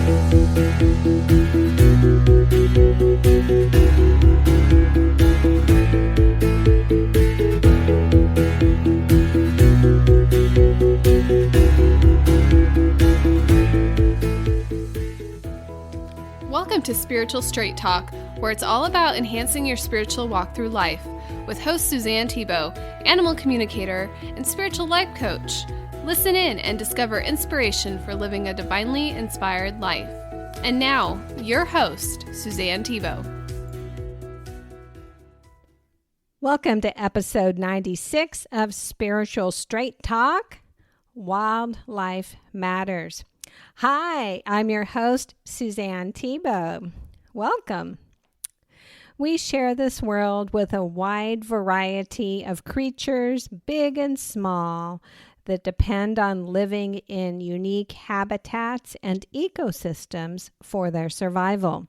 Welcome to Spiritual Straight Talk, where it's all about enhancing your spiritual walk through life, with host Suzanne Thibault, animal communicator and spiritual life coach. Listen in and discover inspiration for living a divinely inspired life. And now, your host, Suzanne Thibault. Welcome to episode 96 of Spiritual Straight Talk, Wildlife Matters. Hi, I'm your host, Suzanne Thibault. Welcome. We share this world with a wide variety of creatures, big and small, that depend on living in unique habitats and ecosystems for their survival.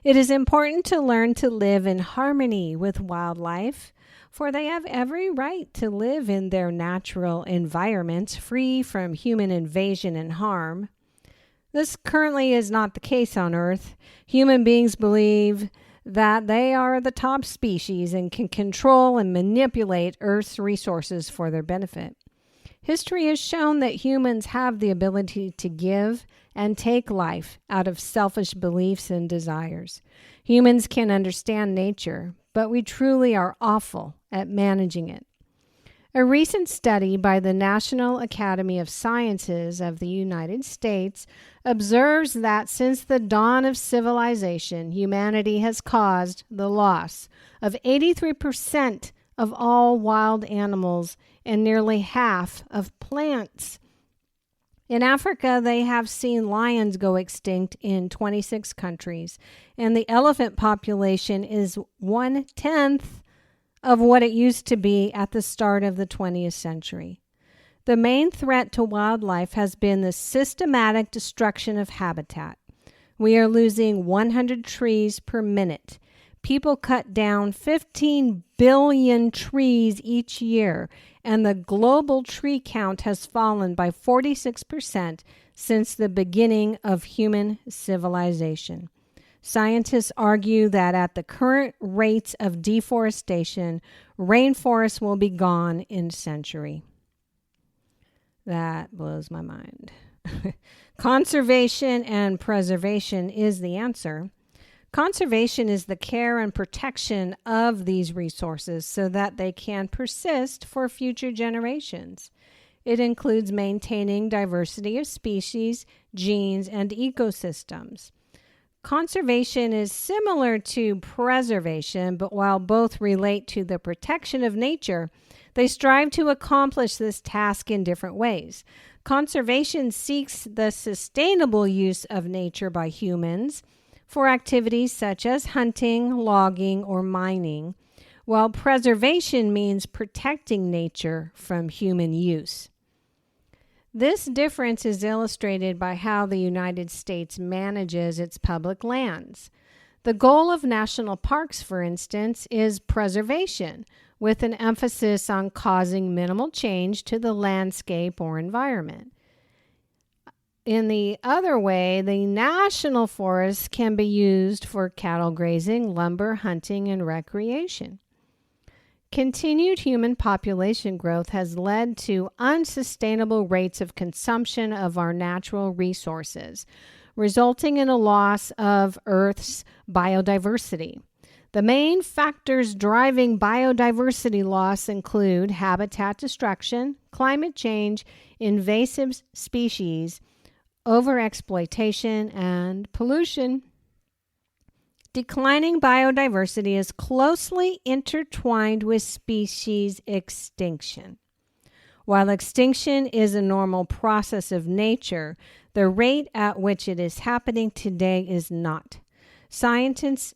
It is important to learn to live in harmony with wildlife, for they have every right to live in their natural environments free from human invasion and harm. This currently is not the case on Earth. Human beings believe that they are the top species and can control and manipulate Earth's resources for their benefit. History has shown that humans have the ability to give and take life out of selfish beliefs and desires. Humans can understand nature, but we truly are awful at managing it. A recent study by the National Academy of Sciences of the United States observes that since the dawn of civilization, humanity has caused the loss of 83% of all wild animals and nearly half of plants. In Africa, they have seen lions go extinct in 26 countries, and the elephant population is 1/10 of what it used to be at the start of the 20th century. The main threat to wildlife has been the systematic destruction of habitat. We are losing 100 trees per minute. People cut down 15 billion trees each year, and the global tree count has fallen by 46% since the beginning of human civilization. Scientists argue that at the current rates of deforestation, rainforests will be gone in a century. That blows my mind. Conservation and preservation is the answer. Conservation is the care and protection of these resources so that they can persist for future generations. It includes maintaining diversity of species, genes, and ecosystems. Conservation is similar to preservation, but while both relate to the protection of nature, they strive to accomplish this task in different ways. Conservation seeks the sustainable use of nature by humans for activities such as hunting, logging, or mining, while preservation means protecting nature from human use. This difference is illustrated by how the United States manages its public lands. The goal of national parks, for instance, is preservation, with an emphasis on causing minimal change to the landscape or environment. In the other way, the national forests can be used for cattle grazing, lumber, hunting, and recreation. Continued human population growth has led to unsustainable rates of consumption of our natural resources, resulting in a loss of Earth's biodiversity. The main factors driving biodiversity loss include habitat destruction, climate change, invasive species, overexploitation, and pollution. Declining biodiversity is closely intertwined with species extinction. While extinction is a normal process of nature, the rate at which it is happening today is not. Scientists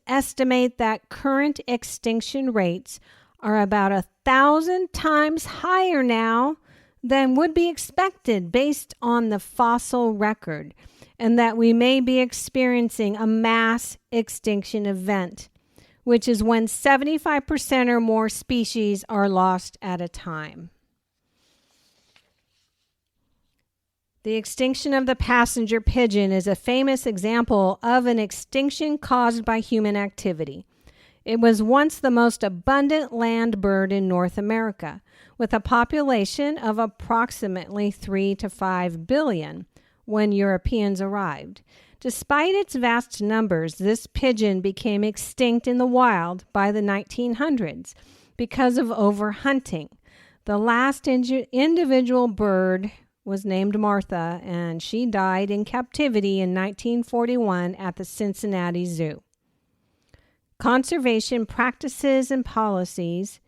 estimate that current extinction rates are about 1,000 times higher now than would be expected based on the fossil record, and that we may be experiencing a mass extinction event, which is when 75% or more species are lost at a time. The extinction of the passenger pigeon is a famous example of an extinction caused by human activity. It was once the most abundant land bird in North America, with a population of approximately 3 to 5 billion when Europeans arrived. Despite its vast numbers, this pigeon became extinct in the wild by the 1900s because of overhunting. The last individual bird was named Martha, and she died in captivity in 1941 at the Cincinnati Zoo. Conservation practices and policies,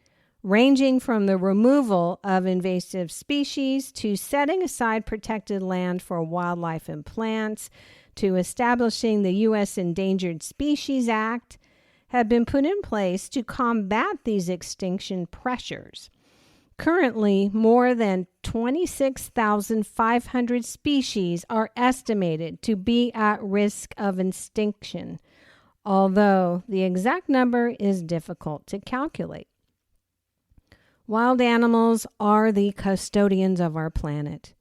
ranging from the removal of invasive species to setting aside protected land for wildlife and plants, to establishing the U.S. Endangered Species Act, have been put in place to combat these extinction pressures. Currently, more than 26,500 species are estimated to be at risk of extinction, although the exact number is difficult to calculate. Wild animals are the custodians of our planet.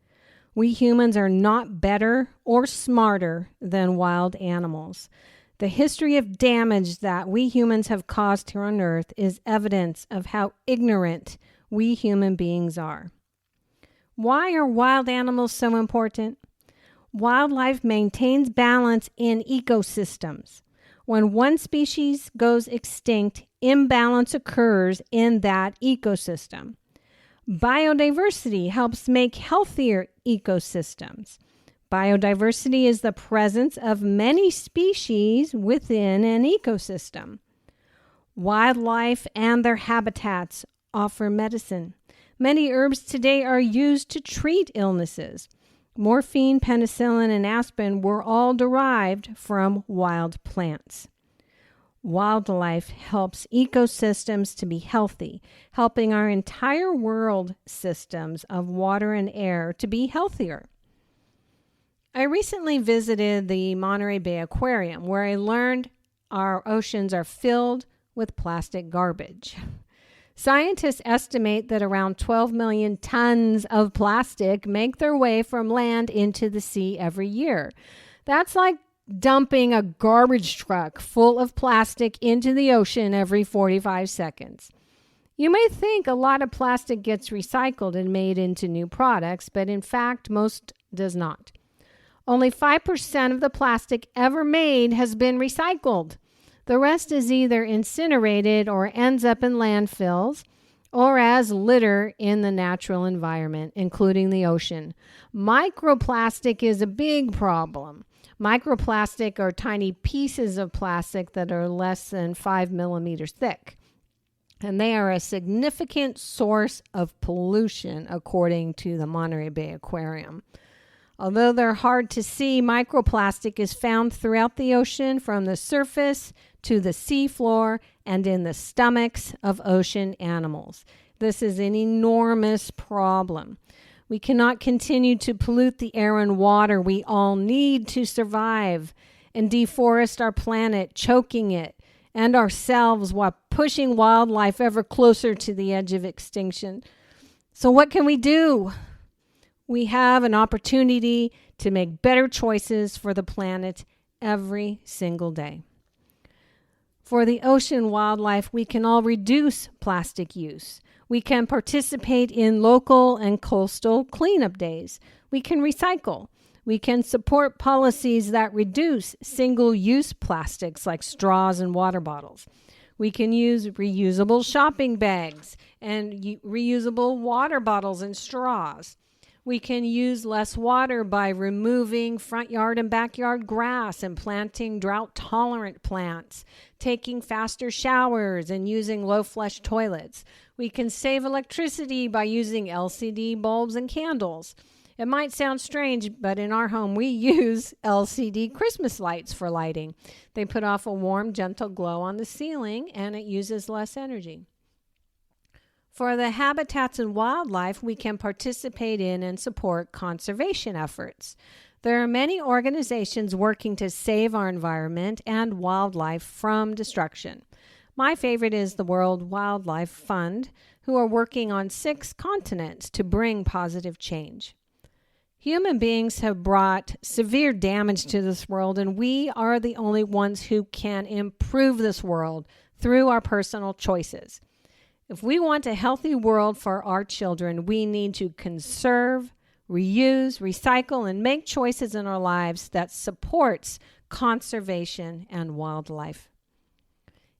We humans are not better or smarter than wild animals. The history of damage that we humans have caused here on Earth is evidence of how ignorant we human beings are. Why are wild animals so important? Wildlife maintains balance in ecosystems. When one species goes extinct, imbalance occurs in that ecosystem. Biodiversity helps make healthier ecosystems. Biodiversity is the presence of many species within an ecosystem. Wildlife and their habitats offer medicine. Many herbs today are used to treat illnesses. Morphine, penicillin, and aspirin were all derived from wild plants. Wildlife helps ecosystems to be healthy, helping our entire world systems of water and air to be healthier. I recently visited the Monterey Bay Aquarium, where I learned our oceans are filled with plastic garbage. Scientists estimate that around 12 million tons of plastic make their way from land into the sea every year. That's like dumping a garbage truck full of plastic into the ocean every 45 seconds. You may think a lot of plastic gets recycled and made into new products, but in fact, most does not. Only 5% of the plastic ever made has been recycled. The rest is either incinerated or ends up in landfills or as litter in the natural environment, including the ocean. Microplastic is a big problem. Microplastic are tiny pieces of plastic that are less than 5 millimeters thick, and they are a significant source of pollution, according to the Monterey Bay Aquarium. Although they're hard to see, microplastic is found throughout the ocean, from the surface to the seafloor and in the stomachs of ocean animals. This is an enormous problem. We cannot continue to pollute the air and water we all need to survive and deforest our planet, choking it and ourselves while pushing wildlife ever closer to the edge of extinction. So what can we do? We have an opportunity to make better choices for the planet every single day. For the ocean wildlife, we can all reduce plastic use. We can participate in local and coastal cleanup days. We can recycle. We can support policies that reduce single-use plastics like straws and water bottles. We can use reusable shopping bags and reusable water bottles and straws. We can use less water by removing front yard and backyard grass and planting drought-tolerant plants, taking faster showers and using low-flush toilets. We can save electricity by using LCD bulbs and candles. It might sound strange, but in our home we use LCD Christmas lights for lighting. They put off a warm, gentle glow on the ceiling, and it uses less energy. For the habitats and wildlife, we can participate in and support conservation efforts. There are many organizations working to save our environment and wildlife from destruction. My favorite is the World Wildlife Fund, who are working on 6 continents to bring positive change. Human beings have brought severe damage to this world, and we are the only ones who can improve this world through our personal choices. If we want a healthy world for our children, we need to conserve, reuse, recycle, and make choices in our lives that supports conservation and wildlife.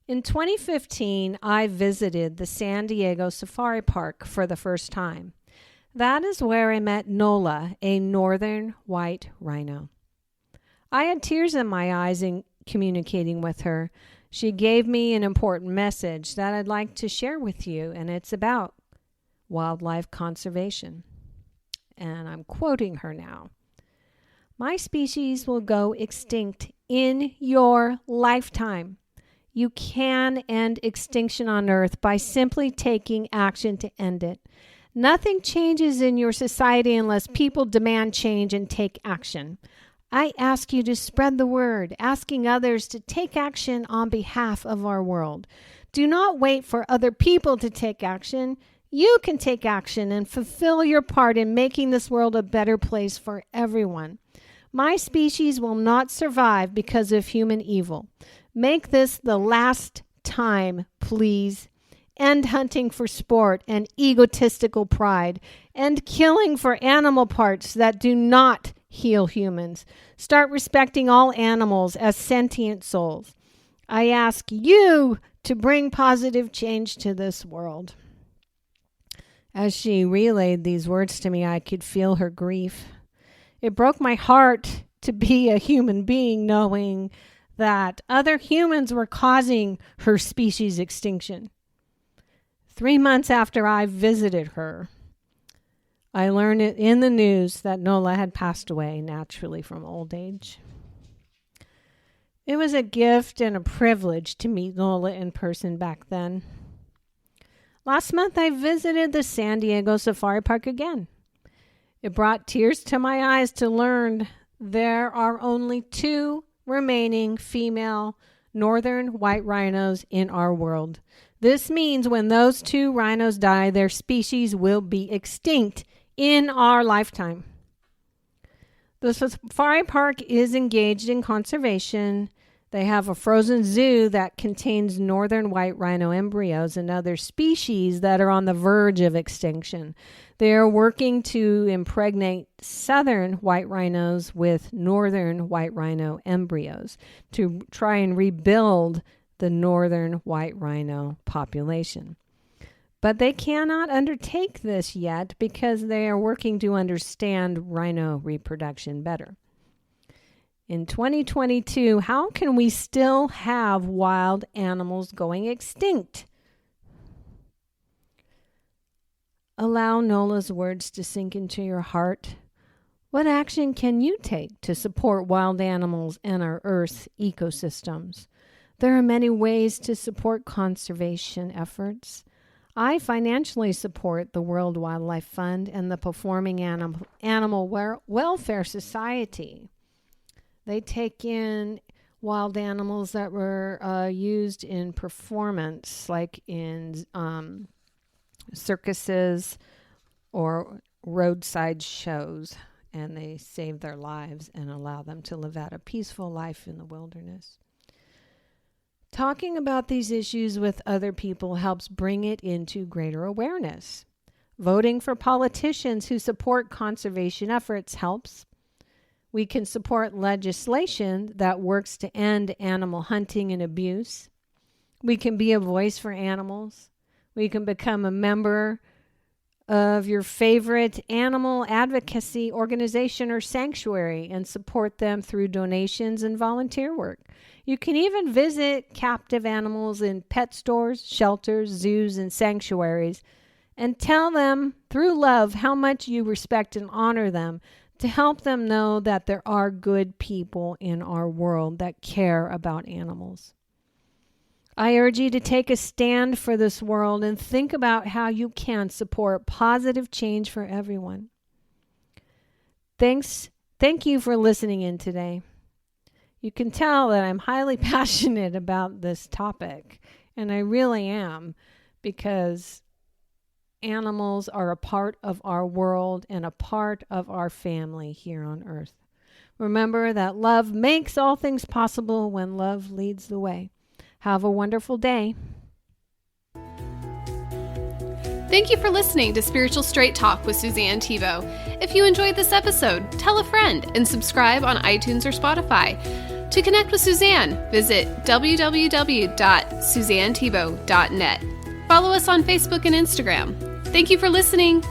In 2015, I visited the San Diego Safari Park for the first time. That is where I met Nola, a Northern White Rhino. I had tears in my eyes in communicating with her. She gave me an important message that I'd like to share with you, and it's about wildlife conservation. And I'm quoting her now. "My species will go extinct in your lifetime. You can end extinction on Earth by simply taking action to end it. Nothing changes in your society unless people demand change and take action. I ask you to spread the word, asking others to take action on behalf of our world. Do not wait for other people to take action. You can take action and fulfill your part in making this world a better place for everyone. My species will not survive because of human evil. Make this the last time, please. End hunting for sport and egotistical pride. End killing for animal parts that do not heal humans. Start respecting all animals as sentient souls. I ask you to bring positive change to this world." As she relayed these words to me, I could feel her grief. It broke my heart to be a human being knowing that other humans were causing her species extinction. 3 months after I visited her, I learned in the news that Nola had passed away naturally from old age. It was a gift and a privilege to meet Nola in person back then. Last month, I visited the San Diego Safari Park again. It brought tears to my eyes to learn there are only 2 remaining female Northern White Rhinos in our world. This means when those 2 rhinos die, their species will be extinct in our lifetime. The safari park is engaged in conservation. They have a frozen zoo that contains Northern White Rhino embryos and other species that are on the verge of extinction. They are working to impregnate Southern White Rhinos with Northern White Rhino embryos to try and rebuild the Northern White Rhino population. But they cannot undertake this yet because they are working to understand rhino reproduction better. In 2022, how can we still have wild animals going extinct? Allow Nola's words to sink into your heart. What action can you take to support wild animals and our Earth's ecosystems? There are many ways to support conservation efforts. I financially support the World Wildlife Fund and the Performing Animal Welfare Society. They take in wild animals that were used in performance, like in circuses or roadside shows, and they save their lives and allow them to live out a peaceful life in the wilderness. Talking about these issues with other people helps bring it into greater awareness. Voting for politicians who support conservation efforts helps. We can support legislation that works to end animal hunting and abuse. We can be a voice for animals. We can become a member of your favorite animal advocacy organization or sanctuary and support them through donations and volunteer work. You can even visit captive animals in pet stores, shelters, zoos, and sanctuaries and tell them through love how much you respect and honor them to help them know that there are good people in our world that care about animals. I urge you to take a stand for this world and think about how you can support positive change for everyone. Thank you for listening in today. You can tell that I'm highly passionate about this topic, and I really am, because animals are a part of our world and a part of our family here on earth. Remember that love makes all things possible when love leads the way. Have a wonderful day. Thank you for listening to Spiritual Straight Talk with Suzanne Thibault. If you enjoyed this episode, tell a friend and subscribe on iTunes or Spotify. To connect with Suzanne, visit www.suzannethibault.net. Follow us on Facebook and Instagram. Thank you for listening.